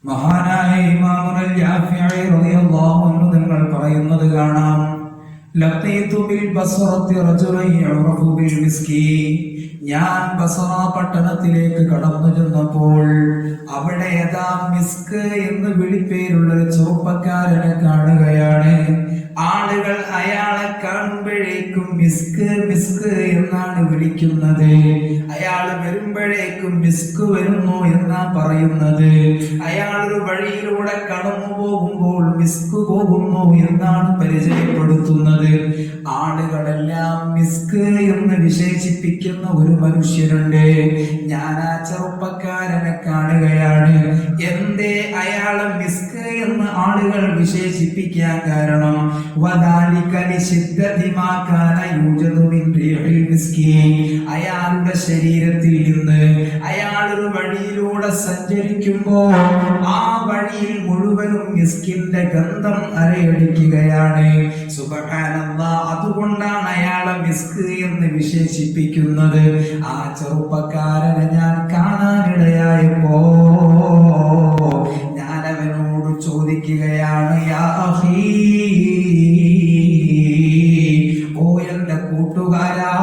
മഹാനായ ഇമാമുൽ ജാഫിഈ റളിയല്ലാഹു അൻഹു തങ്ങൾ പറയുന്നത് കാണാം, ലഖീതു ബിൽ ബസ്റത്തി റജുലൻ യുറഫു ബിൽ മിസ്കി. ഞാൻ ബസ്റ പട്ടണത്തിലേക്ക് കടന്നു ചെന്നപ്പോൾ അവിടെ യഥാ മിസ്ക് എന്ന് വിളിപ്പേരുള്ള ഒരു ചെറുപ്പക്കാരനെ കാണുകയാണ്. ആളുകൾ അയാളെ കാണുമ്പോഴേക്കും മിസ്ക് മിസ്ക് എന്നാണ് വിളിക്കുന്നത്. അയാൾ വരുമ്പോഴേക്കും മിസ്ക് വരുന്നു എന്നാ പറയുന്നത്. അയാൾ ഒരു വഴിയിലൂടെ കടന്നു പോകുമ്പോൾ മിസ്ക് പോകുന്നു എന്നാണ് പരിചയപ്പെടുത്തുന്നത്. ആളുകളെല്ലാം മിസ്ക് എന്ന് വിശേഷിപ്പിക്കുന്ന ഒരു മനുഷ്യനുണ്ട്. ഞാൻ ആ ചെറുപ്പക്കാരനെ കാണുകയാണ്. എന്തേ അയാളെ മിസ്ക് എന്ന് ആളുകൾ വിശേഷിപ്പിക്കാൻ കാരണം, അയാളുടെ ശരീരത്തിൽ നിന്ന് അയാൾ ഒരു വഴിയിലൂടെ സഞ്ചരിക്കുമ്പോൾ ആ വഴിയിൽ മുഴുവനും മിസ്കിന്റെ ഗന്ധം അരയടിക്കുകയാണ്. സുബ്ഹാനല്ലാഹ്, അതുകൊണ്ടാണ് അയാളെ മിസ്ക് എന്ന് വിശേഷിപ്പിക്കുന്നത്. ആ ചെറുപ്പക്കാരനെ ഞാൻ കാണാനിടയായപ്പോ ഞാൻ അവനോട് ചോദിക്കുകയാണ്, യാ അഖീ, ഓ എന്റെ കൂട്ടുകാരാ,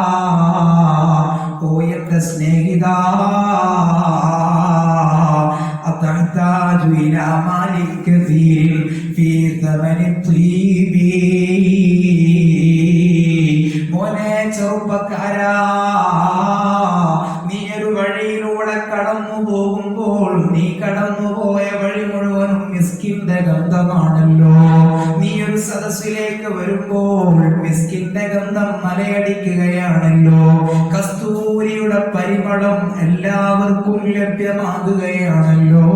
ഓ എന്റെ സ്നേഹിതാ, അതഹ്താജു ഇലാ മാലിൻ കസീർ ഫീ സമനി ത്വീബി. മോനെ ചെറുപ്പക്കാരാ, നീ ഒരു വഴിയിലൂടെ കടന്നു പോകുമ്പോൾ നീ കടന്നുപോയ വഴി മുഴുവനും മിസ്കിന്റെ ഗന്ധമാണല്ലോ. നീ ഒരു സദസ്സിലേക്ക് വരുമ്പോൾ മിസ്കിന്റെ ഗന്ധം മലയടിക്കുകയാണല്ലോ. കസ്തൂരിയുടെ പരിമളം എല്ലാവർക്കും ലഭ്യമാകുകയാണല്ലോ.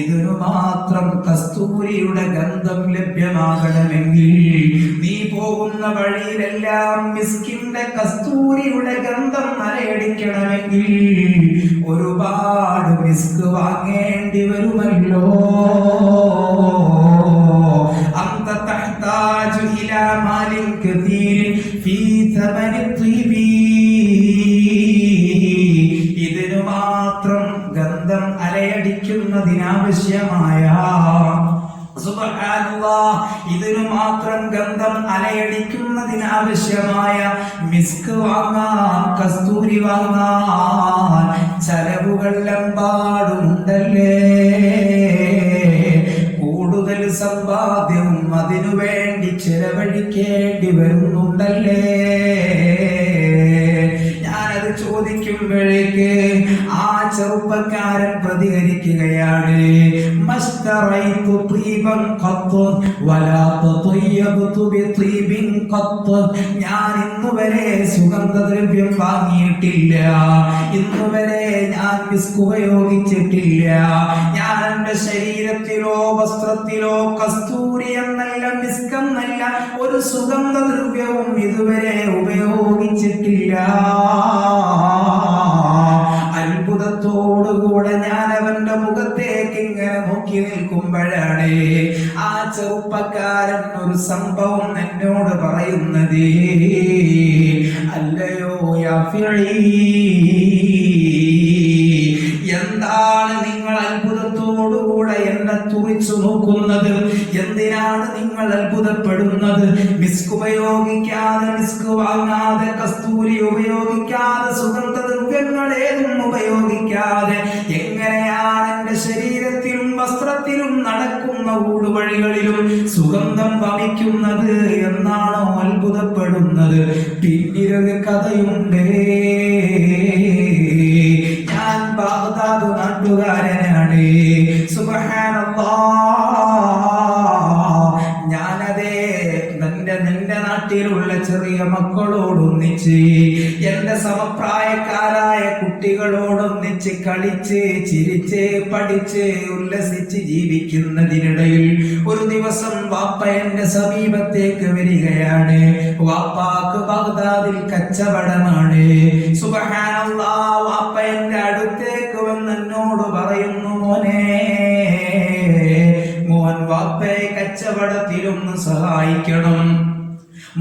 ഇതിനു മാത്രം കസ്തൂരിയുടെ ഗന്ധം ലഭ്യമാകണമെങ്കിൽ നീ പോകുന്ന വഴിയിലെല്ലാം മിസ്കിന്റെ കസ്തൂരിയുടെ ഗന്ധം മലയടിക്കണമെങ്കിൽ ഒരുപാട് മിസ്ക് വാങ്ങേണ്ടി വരുമല്ലോ. അന്ത തഹ്താജു ഇലാ മാലിൻ കസീർ ഫീ സമനി ത്വീബി. ഇതിനു മാത്രം ഗന്ധം അലയടിക്കുന്നതിനാവശ്യമായ, സുബ്ഹാനല്ലാഹ്, ഇതിനു മാത്രം ഗന്ധം അലയടിക്കുന്നതിനാവശ്യമായ മിസ്ക് വാങ്ങാൻ, കസ്തൂരി വാങ്ങാൻ ചെലവുകളെമ്പാടുമുണ്ടല്ലേ. കൂടുതൽ സമ്പാദ്യവും അതിനു വേണ്ടി ചെലവഴിക്കേണ്ടി വരുന്നുണ്ടല്ലേ. ഞാനത് ചോദിക്കുമ്പോഴേക്ക് ആ ചെറുപ്പക്കാരൻ പ്രതികരിക്കുകയാണ്, മസ്തറൈതു ത്വീബൻ ഖത്ത് വലാ തതയ്യബ്തു ബിത്വീബിൻ ഖത്ത്. ഞാൻ ഇന്നുവരെ സുഗന്ധദ്രവ്യം വാങ്ങിയിട്ടില്ല, ഇന്നുവരെ ഞാൻ മിസ്ക് ഉപയോഗിച്ചിട്ടില്ല. ഞാൻ എന്റെ ശരീരത്തിലോ വസ്ത്രത്തിലോ കസ്തൂരി എന്നല്ല, മിസ്ക് എന്നല്ല ഒരു സുഗന്ധദ്രവ്യവും ഇതുവരെ ഉപയോഗിച്ചിട്ടില്ല. അത്ഭുതത്തോടുകൂടെ ഞാൻ അവന്റെ മുഖത്തേക്ക് ഇങ്ങനെ നോക്കി നിൽക്കുമ്പോഴാണ് ആ ചെറുപ്പക്കാരൻ ഒരു സംഭവം എന്നോട് പറയുന്നത്. അല്ലയോ യാഫിഈ, എന്താണ് നിങ്ങൾ അത്ഭുതത്തോടുകൂടെ എന്നെ തുറിച്ചു നോക്കുന്നത്? എന്തിനാണ് നിങ്ങൾ അത്ഭുതപ്പെടുന്നത്? മിസ്ക് ഉപയോഗിക്കാതെ, മിസ്ക് വാങ്ങാതെ, കസ്തൂരി ഉപയോഗിക്കാതെ, സുഗന്ധദ്രവ്യങ്ങൾ ഏതും ഉപയോഗിക്കാതെ എങ്ങനെയാണ് എന്റെ ശരീരത്തിലും വസ്ത്രത്തിലും നടക്കുന്ന ഊടുവഴികളിലും സുഗന്ധം വമിക്കുന്നത് എന്നാണോ അത്ഭുതപ്പെടുന്നത്? പിന്നീടൊരു കഥയുണ്ട്. ഞാൻ ബാഗ്ദാദ് നാട്ടുകാരനാണ്. സുബ്ഹാനല്ലാഹ്, ഞാനതേ നിന്റെ നാട്ടിലുള്ള ചെറിയ മക്കളോടൊന്നിച്ച്, എന്റെ സമപ്രായക്കാരായ കുട്ടികളോടൊന്നിച്ച് കളിച്ച് ചിരിച്ച് പഠിച്ച് ഉല്ലസിച്ച് ജീവിക്കുന്നതിനിടയിൽ ഒരു ദിവസം വാപ്പ എന്റെ സമീപത്തേക്ക് വരികയാണ്. വാപ്പാക്ക് ബാഗ്ദാദിൽ കച്ചവടമാണ്. സുബ്ഹാനല്ലാഹ്, വാപ്പ എന്റെ അടുത്തേക്ക് വന്ന് എന്നോട് പറയുന്നു, മോൻ വാപ്പയെ കച്ചവടത്തിലൊന്ന് സഹായിക്കണം.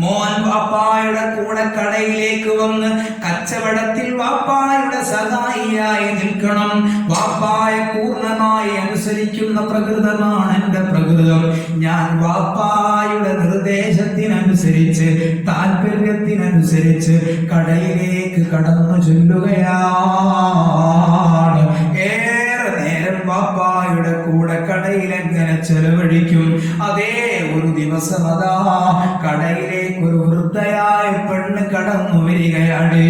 മോൻ വാപ്പായുടെ കൂടെ കടയിലേക്ക് വന്ന് കച്ചവടത്തിൽ വാപ്പായുടെ സഹായിയായി നിൽക്കണം. വാപ്പായെ പൂർണ്ണമായി അനുസരിക്കുന്ന പ്രകൃതമാണ് എന്റെ പ്രകൃതം. ഞാൻ വാപ്പായുടെ നിർദ്ദേശത്തിനനുസരിച്ച് താല്പര്യത്തിനനുസരിച്ച് കടയിലേക്ക് കടന്നു ചൊല്ലുകയാണ്. ഏറെ നേരം വാപ്പായുടെ കൂടെ കടയിൽ എങ്ങനെ ചെലവഴിക്കും. അതേ ഒരു ദിവസം അതാ കടയിലേക്ക് ഒരു വൃദ്ധയായ പെണ്ണ് കടന്നു വരികയാണ്.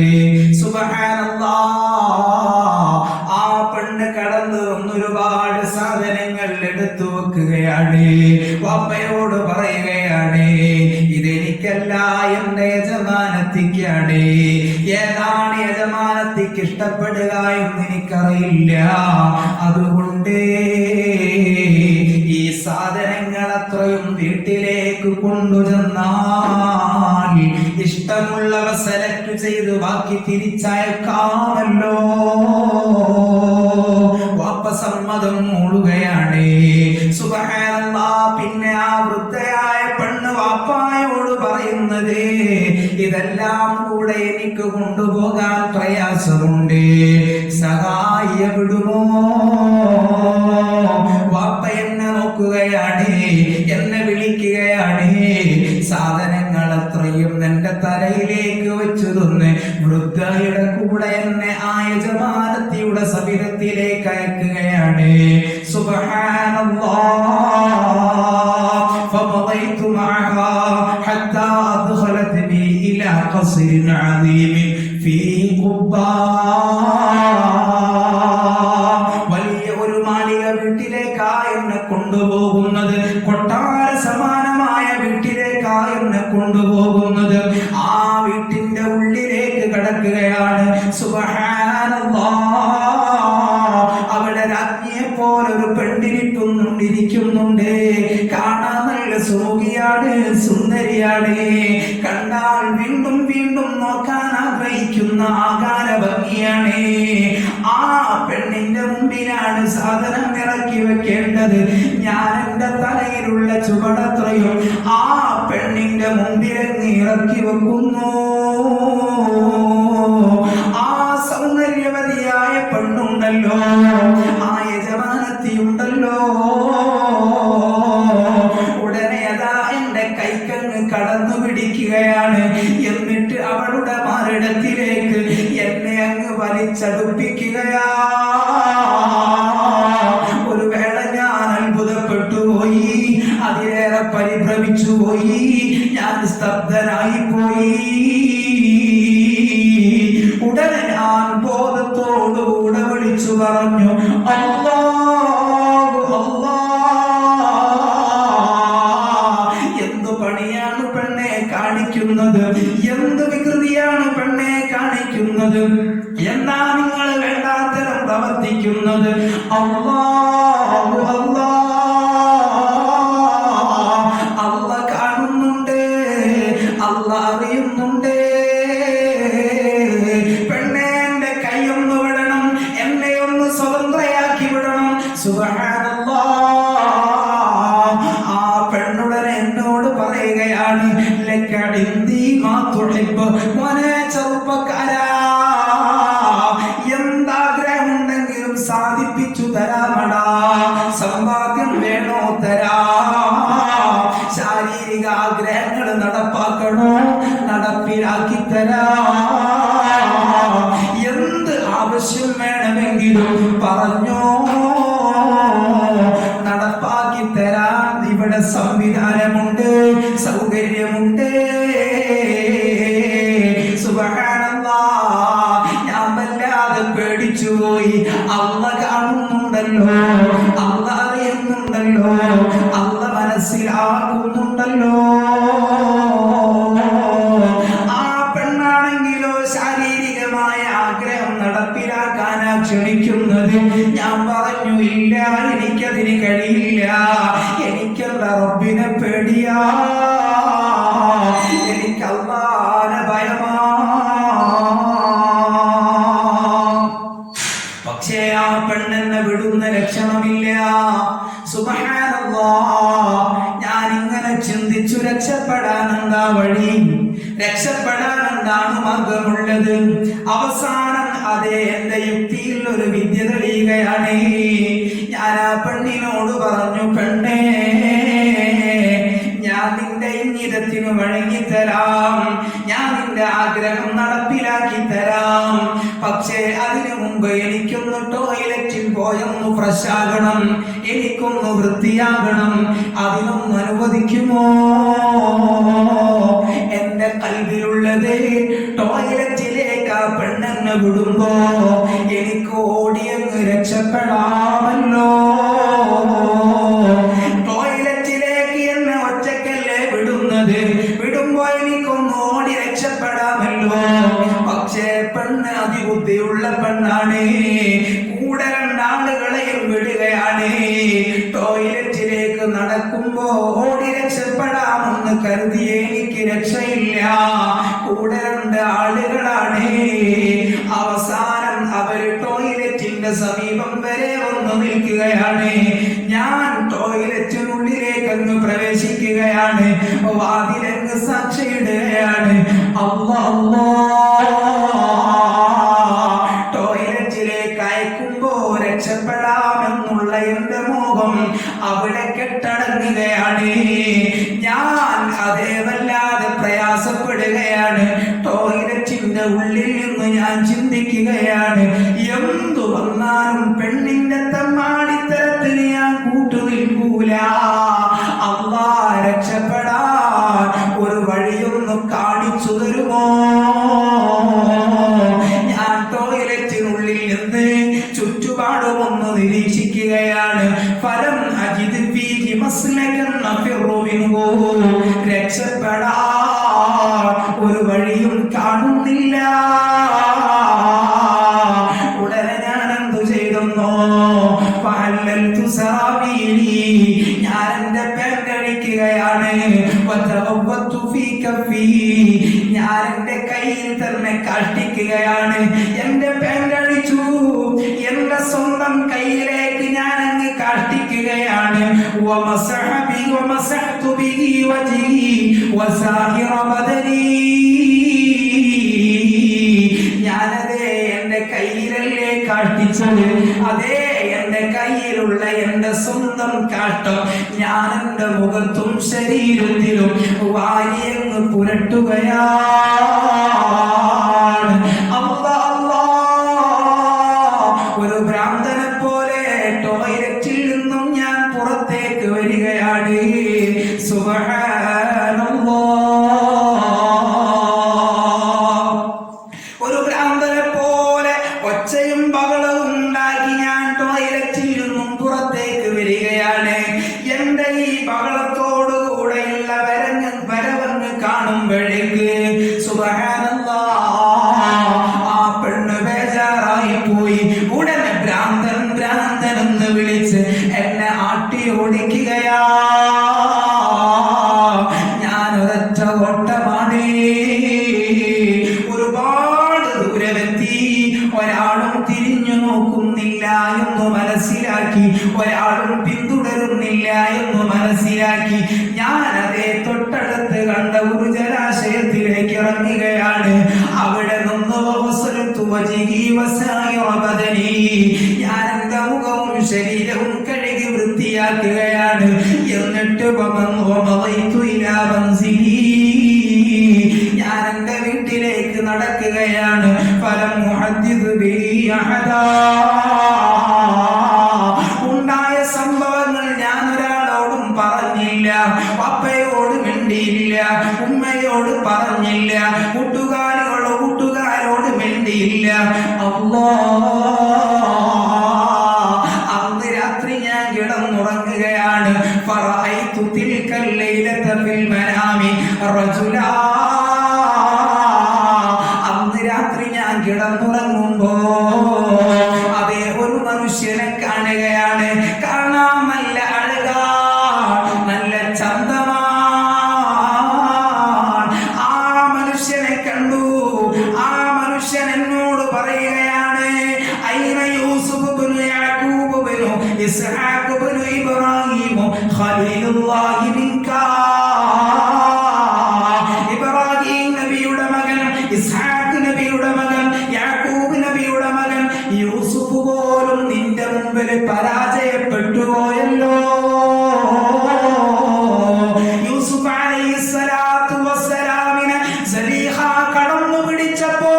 സുബ്ഹാനല്ലാഹ്. ആ പെണ്ണ് കടന്നു വന്ന് ഒരുപാട് സാധനങ്ങൾ എടുത്തു വെക്കുകയാണ്. വാപ്പയോട് പറയുകയാണ്, ഇതെനിക്കല്ല, എന്റെ യജമാനത്തിക്കാണ്. ഏതാണ് യജമാനത്തിക്ക് ഇഷ്ടപ്പെടുക എന്ന് എനിക്കറിയില്ല. അതുകൊണ്ട് ഈ സാധനങ്ങൾ അത്രയും വീട്ടിലേക്ക് കൊണ്ടുചെന്നാൽ ഇഷ്ടമുള്ളവ സെലക്ട് ചെയ്ത് ബാക്കി തിരിച്ചയക്കാമല്ലോ. വാപ്പ സമ്മതം മൂളുകയാണ്. സുബ്ഹാനല്ലാഹ്. പിന്നെ ആ വൃദ്ധയായ പെണ്ണ് വാപ്പായോട് പറയുന്നത്, ഇതെല്ലാം കൂടെ എനിക്ക് കൊണ്ടുപോകാൻ പ്രയാസമുണ്ട്, സഹായ വിടുമോ? വാപ്പ എന്നെ നോക്കുകയാണ്, എന്നെ വിളിക്കുകയാണ്. സാധനങ്ങൾ അത്രയും എന്റെ തലയിലേക്ക് വെച്ചു തന്ന് വൃദ്ധയുടെ കൂടെ എന്നെ ആ യജമാനത്തിയുടെ സവിധത്തിലേക്ക് അയക്കുകയാണ്. സുബ്ഹാനല്ലാഹ്. ഫമളൈതു മഅഹാ ഹത്താ അദ്ഖലത്നി ഇലാ ഖസ്രിൻ അദീം ഫീ ഖുബ്ബാ. വലിയ ഒരു മാളിക വീട്ടിലേക്കാ എന്നെ കൊണ്ടുപോകുന്നത്. കൊട്ടാര സമാനമായ വീട്ടിലേക്കാ എന്നെ കൊണ്ടുപോകുന്നത്. ആ വീട്ടിന്റെ ഉള്ളിലേക്ക് കടക്കുകയാണ്. സുബ്ഹാനല്ലാഹ്. അവിടെ രാജ്ഞിയെ പോലൊരു പെണ്ണിരിക്കുന്നുണ്ട്. കാണാൻ നല്ല സുമുഖിയാണ്, സുന്ദരിയാണ്. കണ്ടാൽ വീണ്ടും വീണ്ടും നോക്കാൻ ആഗ്രഹിക്കുന്ന ആകാര ഭംഗിയാണ്. ആ പെണ്ണിന്റെ മുമ്പിലാണ് സാധനം ഇറക്കി വെക്കേണ്ടത്. ഞാൻ എന്റെ തലയിലുള്ള ചുവടത്രയും ആ പെണ്ണിന്റെ മുമ്പിൽ ഇറക്കി വെക്കുന്നു. ആ സൗന്ദര്യവതിയായ പെണ്ണുണ്ടല്ലോ, ആ യജമാനത്തിയുണ്ടല്ലോ, ഉടനെ അതാ എന്റെ കൈക്കങ്ങ് കടന്നു പിടിക്കുകയാണ്. എന്നിട്ട് അവളുടെ മാറിടത്തിലേക്ക് എന്നെ അങ്ങ് വലിച്ചടുപ്പിക്കുകയാ. ഒരു വേള ഞാൻ അത്ഭുതപ്പെട്ടു പോയി, അതിലേറെ പരിഭ്രമിച്ചു പോയി, ഞാൻ സ്തബ്ധനായി പോയി. ഉടനെ ഞാൻ ബോധത്തോടുകൂടെ വിളിച്ചു പറഞ്ഞു, അല്ലാഹു അല്ലാഹ്. എന്തു പണിയാണ് പെണ്ണെ കാണിക്കുന്നത്, എന്ത് വികൃതിയാണ് പെണ്ണെ കാണിക്കുന്നത്, എന്നാ നിങ്ങൾ വേണ്ടാത്തരം പ്രവർത്തിക്കുന്നത്. അല്ലാഹു അല്ലാഹ്. അല്ലാഹ് കാണുന്നുണ്ട്, അല്ലാഹ് അറിയുന്നുണ്ട്. പെണ്ണെ എന്റെ കൈയൊന്ന് വിടണം, എന്നെ ഒന്ന് സ്വതന്ത്രയാക്കി വിടണം. സുബ്ഹാനല്ലാഹ്. ആ പെണ്ണുടനെ എന്നോട് പറയുകയാണ്, ലക്കഇന്ദി മാ തുഹിബ്ബ്. മോനെ ചെറുപ്പക്കാരാ, എന്താഗ്രഹമുണ്ടെങ്കിലും സാധിപ്പിച്ചു തരാമടാ. സമ്പാദ്യം വേണോ തരാം, ശാരീരിക ആഗ്രഹങ്ങൾ നടപ്പാക്കണോ നടപ്പിലാക്കി തരാം. എന്ത് ആവശ്യം വേണമെങ്കിലും പറഞ്ഞോ, നടപ്പാക്കി തരാൻ ഇവിടെ സംവിധാനമുണ്ട്, സൗകര്യമുണ്ട്. സുബ്ഹാനല്ലാഹ്. ഞാൻ വല്ലാതെ പേടിച്ചു പോയി. അല്ലാഹ് കാണുന്നുണ്ടല്ലോ, അല്ലാഹ് അറിയുന്നുണ്ടല്ലോ, അല്ലാഹ് മനസ്സിലാക്കുന്നുണ്ടല്ലോ. ആ പെണ്ണാണെങ്കിലോ ശാരീരികമായ ആഗ്രഹം നടപ്പിലാക്കാനാ ക്ഷണിക്കുന്നത്. ഞാൻ പറഞ്ഞു, ഇല്ല, എനിക്കതിന് കഴിയില്ല, എനിക്കല്ല റബ്ബിനെ പേടിയാ, എനിക്ക് അല്ലാഹുവിനെ ഭയമാ. പക്ഷേ ആ പെണ്ണെന്നെ വിടുന്ന ലക്ഷണമില്ല. സുബ്ഹാനല്ലാഹ്. ഞാൻ ഇങ്ങനെ ചിന്തിച്ചു രക്ഷപ്പെടാൻ എന്താ വഴി, രക്ഷപ്പെടാൻ എന്താണ് മാർഗമുള്ളത്? അവസാനം അതേ എന്റെ യുക്തിയിൽ ഒരു വിദ്യ തെളിയുകയാണ്. ഞാൻ ആ പെണ്ണിനോട് പറഞ്ഞു, പെണ്ണേ, ഞാൻ നിന്റെ ഇംഗിതത്തിന് വഴങ്ങിത്തരാം, ഞാൻ നിന്റെ ആഗ്രഹം നടപ്പിലാക്കി തരാം. പക്ഷേ അതിനു മുമ്പ് എനിക്കൊന്ന് ടോയ്ലറ്റിൽ പോയൊന്ന് ഫ്രഷ് ആകണം, എനിക്കൊന്ന് വൃത്തിയാകണം. അതിനൊന്ന് അനുവദിക്കുമോ? എന്റെ കൽവിലുള്ളത് ടോയ്ലറ്റിലേക്ക് ആ പെണ്ണെന്ന് വിടുമ്പോ എനിക്ക് ഓടിയെന്ന് രക്ഷപ്പെടാമല്ലോ. ടോയ്ലറ്റിലേക്ക് എന്നെ ഒറ്റക്കല്ലേ വിടുന്നത്, വിടുമ്പോ എനിക്കൊന്ന് ഓടി രക്ഷപ്പെടാമല്ലോ. പക്ഷേ പെണ്ണ് അതിബുദ്ധിയുള്ള പെണ്ണാണ്, കൂടെ രണ്ടാളുകളെയും വിടുകയാണ്. ടോയ്ലറ്റിലേക്ക് നടക്കുമ്പോ ഓടി രക്ഷപ്പെടാമെന്ന് കരുതിയ എനിക്ക് രക്ഷയില്ല, കൂടെ രണ്ട് ആളുകളാണ്. അവസാനം അവര് ടോയ്ലറ്റിന്റെ സമീപം വരെ വന്നു നിൽക്കുകയാണ്. ഞാൻ ടോയ്ലറ്റിനുള്ളിലേക്ക് അങ്ങ് പ്രവേശിക്കുകയാണ്, വാതിലങ്ങ് സാക്ഷിയിടുകയാണ്. അല്ലാഹ്, ടോയ്ലറ്റിലേക്ക് അയക്കുമ്പോ രക്ഷപ്പെടാമെന്നുള്ള എന്റെ മോഹം അവിടെ കെട്ടടങ്ങുകയാണ്. ഞാൻ അതേ വല്ലാതെ പ്രയാസപ്പെടുകയാണ്. ടോയ്ലറ്റിന്റെ ഉള്ളിൽ നിന്ന് ഞാൻ ചിന്തിക്കുകയാണ്, എന്തു വന്നാലും പെണ്ണിന്റെ തമ്മാടിത്തരത്തിന് ഞാൻ കൂട്ടുനിൽക്കൂല. അല്ലാഹ്, രക്ഷപ്പെടാൻ ഒരു വഴിയൊന്ന് കാണിച്ചു തരുമോ? ഞാൻ ടോയ്ലറ്റിനുള്ളിൽ നിന്ന് ചുറ്റുപാടും ഒന്ന് നിരീക്ഷിക്കുകയാണ്. ഫലം അജിദ് ഫീഹി മസ്ലകൻ നഫിറു മിൻഹു, രക്ഷപ്പെടാൻ ഒരു വഴിയും കാണുന്നില്ല. ഉടനെ ഞാൻ എന്തു ചെയ്തെന്നോ, ഫഅല്ലൽതു സറാബീലി, ഞാൻ എന്റെ പാന്റ് അഴിക്കുകയാണ്. വതവവ്വതു ഫീ കഫി, ഞാൻ എന്റെ കയ്യിൽ തന്നെ കാഷ്ടിക്കുകയാണ്. എന്റെ പാന്റ് അഴിച്ചു, എന്റെ സ്വന്തം കയ്യിലേക്ക് ഞാൻ അങ്ങ് കാഷ്ടിക്കുകയാണ്. വമസഹതു ബിഹി വജ്ഹി വസാഹിറ ബദനി, ഞാനതേ എന്റെ കയ്യിലല്ലേ കാഷ്ടിച്ചത്, അതേ എന്റെ കയ്യിലുള്ള എന്റെ സ്വന്തം കാഷ്ടം ഞാൻ എന്റെ മുഖത്തും ശരീരത്തിലും വാരിയങ്ങ് പുരട്ടുകയാണ്. ഒരു ഭ്രാന്തനെ പോലെ ടോയ്ലറ്റിൽ നിന്നും ഞാൻ പുറത്തേക്ക് വരികയാണ്. ഒരു ഭ്രാന്തനെ പോലെ ഒച്ചയും ബഹളവും ഉണ്ടാക്കി ഞാൻ ടോയ്ലറ്റിൽ നിന്നും പുറത്തേക്ക് വരികയാണ്. എന്റെ ഈ ബഹളത്തോടുകൂടെയുള്ള വരവങ്ങ് കാണുമ്പോഴേക്ക് സുബ്ഹാനല്ലാഹ്, ആ പെണ്ണ് ബേജാറായി പോയി. ഉടനെ ഭ്രാന്തൻ ഭ്രാന്തൻ എന്ന് വിളിച്ച് എന്നെ ആട്ടി ഓടിക്കുകയാ. ഞാൻ ഒരൊറ്റ ഓട്ടമാണ്. ഒരുപാട് ദൂരമെത്തി, ഒരാളും തിരിഞ്ഞു നോക്കുന്നില്ല എന്ന് മനസ്സിലാക്കി, ഒരാളും പിന്തുടരുന്നില്ല എന്ന് മനസ്സിലാക്കി ഞാൻ അതേ തൊട്ടടുത്ത് കണ്ട ഒരു ജലാശയത്തിലേക്ക് ഇറങ്ങുകയാണ്. അവിടെ നിന്ന് ഞാൻ എന്റെ മുഖവും ശരീരവും കഴുകി വൃത്തിയാക്കുകയാണ്. എന്നിട്ട് ഞാൻ എന്റെ വീട്ടിലേക്ക് നടക്കുകയാണ്. ഫലം ഉണ്ടായ സംഭവങ്ങൾ ഞാൻ ഒരാളോടും പറഞ്ഞില്ല, പപ്പയോട് മിണ്ടിയില്ല, ഉമ്മയോട് പറഞ്ഞില്ല, കൂട്ടുകാരോട് മിണ്ടിയില്ല. അന്ന് രാത്രി ഞാൻ കിടന്നുറങ്ങുകയാണ്. ഫറഅയ്തു തിൽക്കൽ ലൈലത ഫിൽ മനാമി റജുലാ, അന്ന് രാത്രി ഞാൻ കിടന്നുറങ്ങുമ്പോ അതേ ഒരു മനുഷ്യനെ കാണുകയാണ്. കാണാൻ നല്ല അഴകാ, നല്ല ചന്തമാണ്. ആ മനുഷ്യനെ കണ്ടു. ആ മനുഷ്യൻ എന്നോട് പറയുകയാണ്, ഐന യൂസുഫ് ഇബ്നു യാഖൂബ് ഇബ്നു ഇസ്ഹാഖ് ഇബ്നു ഇബ്രാഹിം ഖലീലുല്ലാഹി മിൻകാ, പരാജയപ്പെട്ടുപോയല്ലോ. യൂസുഫ് അലൈഹിസ്സലാത്തു വസ്സലാമിനെ സലീഹ കടന്നു പിടിച്ചപ്പോ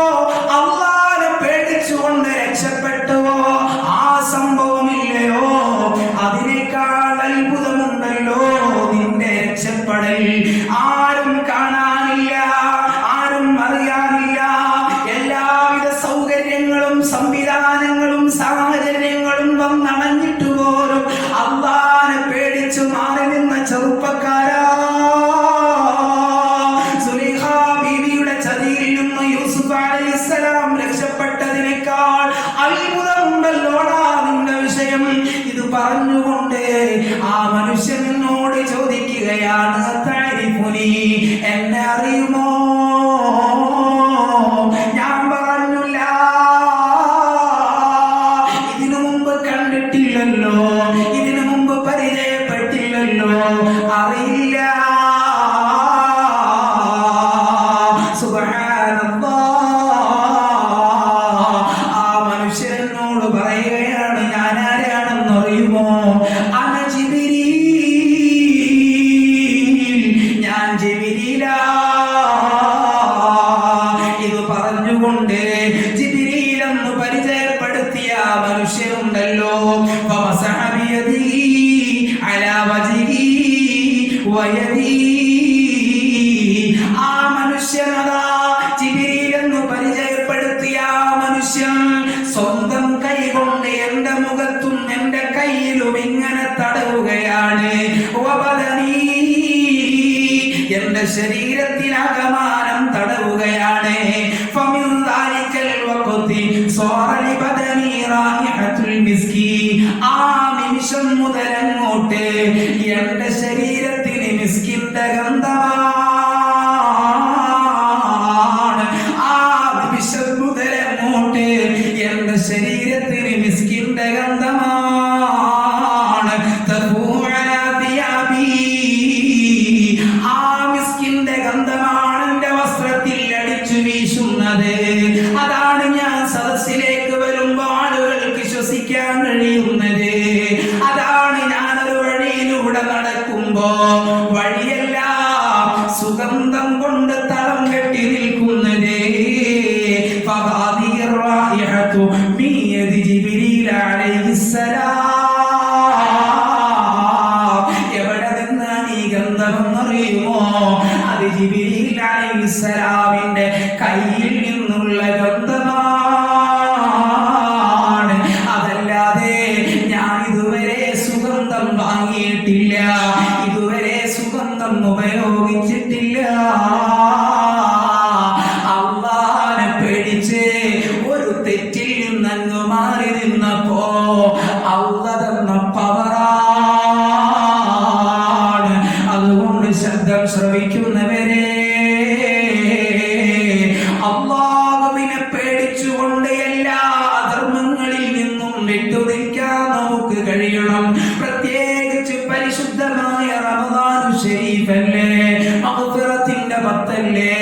അല്ലാഹനെ പേടിച്ചുകൊണ്ട് രക്ഷപ്പെട്ടുവോ? ആ സംഭവമില്ലയോ? അതിനേക്കാൾ അത്ഭുതമുണ്ടല്ലോ നിന്റെ രക്ഷപ്പെടൽ. ആരും കാണാനില്ല, ആരും അറിയാനില്ല. എല്ലാവിധ സൗകര്യങ്ങളും സംവിധാനങ്ങളും സാഹചര്യങ്ങളും വന്നണഞ്ഞിട്ട് പോലും അല്ലാഹനെ പേടിച്ചു മാറി നിന്ന ചെറുപ്പക്കാരാ, സുലൈഖ ബീവിയുടെ ചതിയിൽ നിന്ന് യൂസുഫ് അലൈഹിസ്സലാം രക്ഷപ്പെട്ടതിനേക്കാൾ അത്ഭുതമുണ്ടല്ലോടാ നിന്റെ വിഷയം. ഇത് പറഞ്ഞുകൊണ്ട് ആ മനുഷ്യൻ എന്നോട് ചോദിക്കുകയാണ്, തഅരിഫുനി, എന്നെ അറിയുമോ? ഞാൻ പറഞ്ഞില്ല, ഇതിനു മുമ്പ് കണ്ടിട്ടില്ലല്ലോ, ഇതിനു മുമ്പ് പരിചയപ്പെട്ടില്ലല്ലോ, അറിയില്ല. ആ മനുഷ്യനോട് പറയുകയാണ്, ഞാൻ ആരാണെന്ന് അറിയുമോ? അന ജിബ്രീൽ, ഞാൻ ജിബ്രീലാ. ഇത് പറഞ്ഞുകൊണ്ട് ജിബ്രീൽ എന്ന് പരിചയപ്പെടുത്തിയ മനുഷ്യനുണ്ടല്ലോ, ഫമസഹ ബിയദിഹി അലാ വജ്ഹിഹി വയദിഹി. ആ മനുഷ്യനതാ ജിബ്രീൽ എന്ന് പരിചയപ്പെടുത്തിയ മനുഷ്യൻ സ്വന്തം കൈകൊണ്ട് എന്റെ മുഖത്തും എന്റെ കയ്യിലും ഇങ്ങനെ തടവുകയാണ്. വബദനി, എന്റെ ശരീരത്തിനകമാനം തടവുകയാണ്. ഫമിൻ ദാലികൽ വഖതി സ്വറ ലിബദനി റായിഹത്തുൽ മിസ്കി. ആ നിമിഷം മുതൽ അങ്ങോട്ട് എന്റെ ശരീരത്തിന് മിസ്കിന്റെ ഗന്ധമാണ്. ആ നിമിഷം മുതൽ അങ്ങോട്ട് എന്റെ ശരീരത്തിന് മിസ്കിന്റെ ഗന്ധമാണ്. ആ മിസ്കിന്റെ ഗന്ധമാണ് എന്റെ വസ്ത്രത്തിൽ അടിച്ചു വീശുന്നത്. അതാണ് ഞാൻ സദസ്സിലേക്ക് വരുമ്പോ ആളുകൾക്ക് ശ്വസിക്കാൻ കഴിയുന്നത്. അതാണ് ഞാനൊരു വഴിയിലൂടെ നടക്കുമ്പോ വഴിയല്ല സുഗന്ധം കൊണ്ട് തളം കെട്ടി നിൽക്കുന്നത്. ഫഹാദിഹിർ റായിഹതു മിൻ യദി ജിബ്രീൽ അലൈഹിസ്സലാം. എവിടെ നിന്നാണ് ഈ ഗന്ധമെന്നറിയുമോ? അത് ജിബ്രീൽ അലൈഹിസ്സലാമിന്റെ കയ്യിൽ നിന്നുള്ള ഗന്ധമാണ്. അതല്ലാതെ ഞാൻ ഇതുവരെ സുഗന്ധം വാങ്ങിയിട്ടില്ല, ഇതുവരെ സുഗന്ധം ഉപയോഗിച്ചിട്ടില്ല. അല്ലാഹനെ പേടിച്ച് ഒരു തെറ്റിൽ നിന്നങ്ങ് മാറി നിന്നപ്പോ അല്ലാഹ് തന്ന പവറാണ്. അതുകൊണ്ട് ശബ്ദം ശ്രവിക്കുന്നവരെ, അല്ലാഹുവിനെ പേടിച്ചുകൊണ്ട് എല്ലാ ധർമ്മങ്ങളിൽ നിന്നും വിട്ടുനിൽക്കാൻ നമുക്ക് കഴിയണം. പ്രത്യേകിച്ച് പരിശുദ്ധമായ റമദാൻ ശരീഫല്ലേ, മഗ്ഫിറത്തിന്റെ പത്തല്ലേ,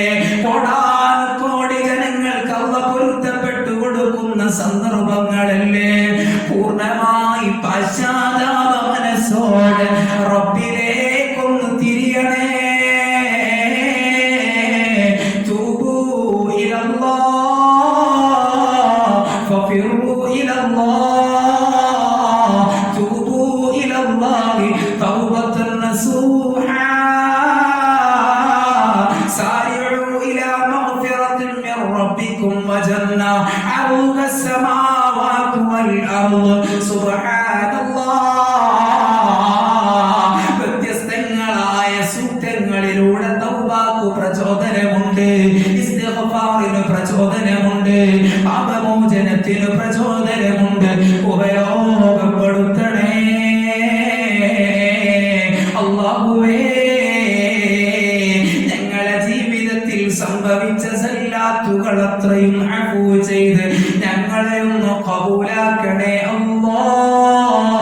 കോടാനുകോടി ജനങ്ങൾക്ക് അല്ലാഹ് പൊരുത്തപ്പെട്ടു കൊടുക്കുന്ന സന്ദർഭങ്ങളല്ലേ. പൂർണ്ണമായി പശ്ചാത്താപ മനസ്സോടെ റബ്ബിലേക്കൊന്ന് തിരിയണേ. തൂബൂ ഇലല്ലാഹ് ഫഫിറൂ ഇലല്ലാഹ്, തൂബൂ ഇലല്ലാഹി തൗബത്തൻ നസൂഹാ. സാരിഉ ഇലാ മഗ്ഫിറത്തിൻ മിർ റബ്ബിക്കും വജന്ന അർദുഹ അസ്സമാവാതു വൽ അർദ്. സുബ്ഹാനല്ലാഹ്. വ്യത്യസ്തങ്ങളായ സൂക്തങ്ങളിലൂടെ തൗബാക്ക് പ്രചോദനമുണ്ട്, ഇസ്തിഗ്ഫാറിന് പ്രചോദനമുണ്ട്, പാപമോചനത്തിന് പ്രചോദനമുണ്ട്. ഉപയോഗപ്പെടുത്തണേ അല്ലാഹുവേ. ഞങ്ങളെ ജീവിതത്തിൽ സംഭവിച്ച സല്ലാത്തുകൾ അത്രയും അഫൂ ചെയ്ത് ഞങ്ങളെ ഒന്ന് ഖബൂലാക്കണേ അല്ലാഹ്.